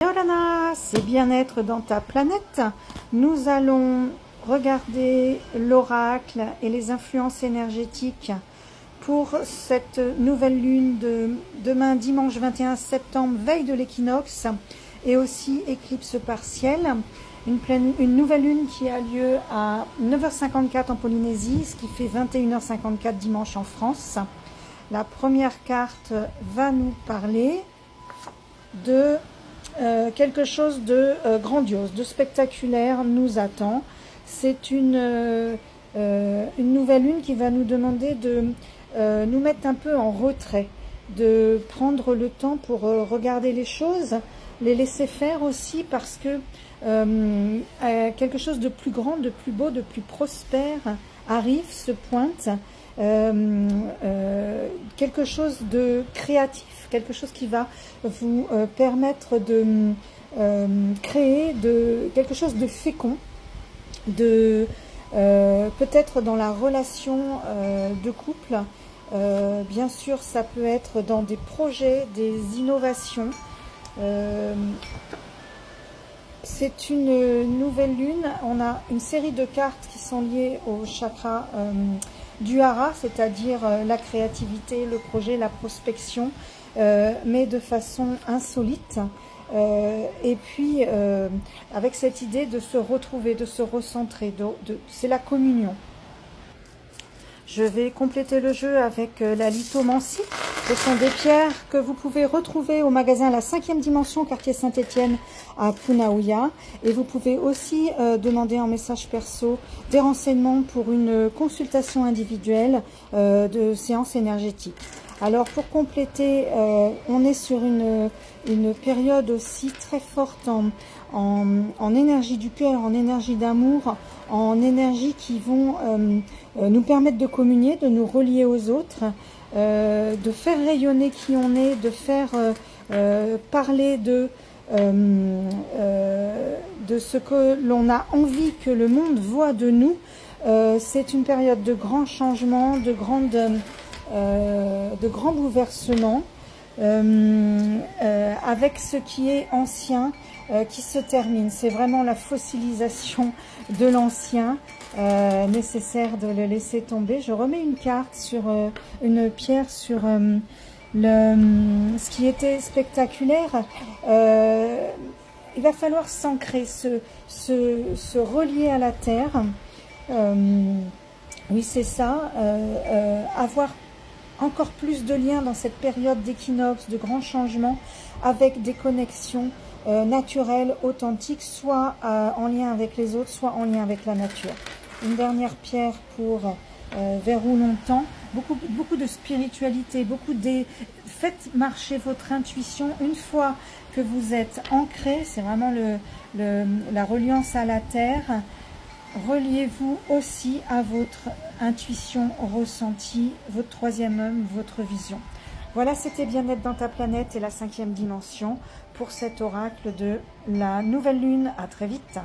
Yorana, c'est bien-être dans ta planète. Nous allons regarder l'oracle et les influences énergétiques pour cette nouvelle lune de demain dimanche 21 septembre, veille de l'équinoxe et aussi éclipse partielle. Une nouvelle lune qui a lieu à 9h54 en Polynésie, ce qui fait 21h54 dimanche en France. La première carte va nous parler de quelque chose de grandiose, de spectaculaire nous attend. C'est une nouvelle lune qui va nous demander de nous mettre un peu en retrait, de prendre le temps pour regarder les choses, les laisser faire aussi, parce que quelque chose de plus grand, de plus beau, de plus prospère arrive, se pointe. Quelque chose de créatif, quelque chose qui va vous permettre de créer quelque chose de fécond, de peut-être dans la relation de couple. Bien sûr, ça peut être dans des projets, des innovations. C'est une nouvelle lune. On a une série de cartes qui sont liées au chakra du hara, c'est-à-dire la créativité, le projet, la prospection, mais de façon insolite. Et puis, avec cette idée de se retrouver, de se recentrer, c'est la communion. Je vais compléter le jeu avec la lithomancie. Ce sont des pierres que vous pouvez retrouver au magasin La 5e Dimension, quartier Saint-Étienne à Punaouia. Et vous pouvez aussi demander en message perso des renseignements pour une consultation individuelle de séance énergétique. Alors pour compléter, on est sur une période aussi très forte en énergie du cœur, en énergie d'amour, en énergie qui vont nous permettre de communier, de nous relier aux autres, de faire rayonner qui on est, de faire parler de ce que l'on a envie que le monde voit de nous. C'est une période de grands changements, de grands bouleversements, avec ce qui est ancien qui se termine. C'est vraiment la fossilisation de l'ancien, nécessaire de le laisser tomber. Je remets une carte sur une pierre sur ce qui était spectaculaire. Il va falloir s'ancrer, se relier à la terre. Oui, c'est ça. Avoir encore plus de liens dans cette période d'équinoxe, de grands changements, avec des connexions naturelles, authentiques, soit en lien avec les autres, soit en lien avec la nature. Une dernière pierre pour vers où l'on tend, beaucoup de spiritualité, faites marcher votre intuition. Une fois que vous êtes ancré, c'est vraiment la reliance à la terre. Reliez-vous aussi à votre intuition ressentie, votre troisième œil, votre vision. Voilà, c'était Bien-être dans ta planète et la 5e dimension pour cet oracle de la nouvelle lune. À très vite.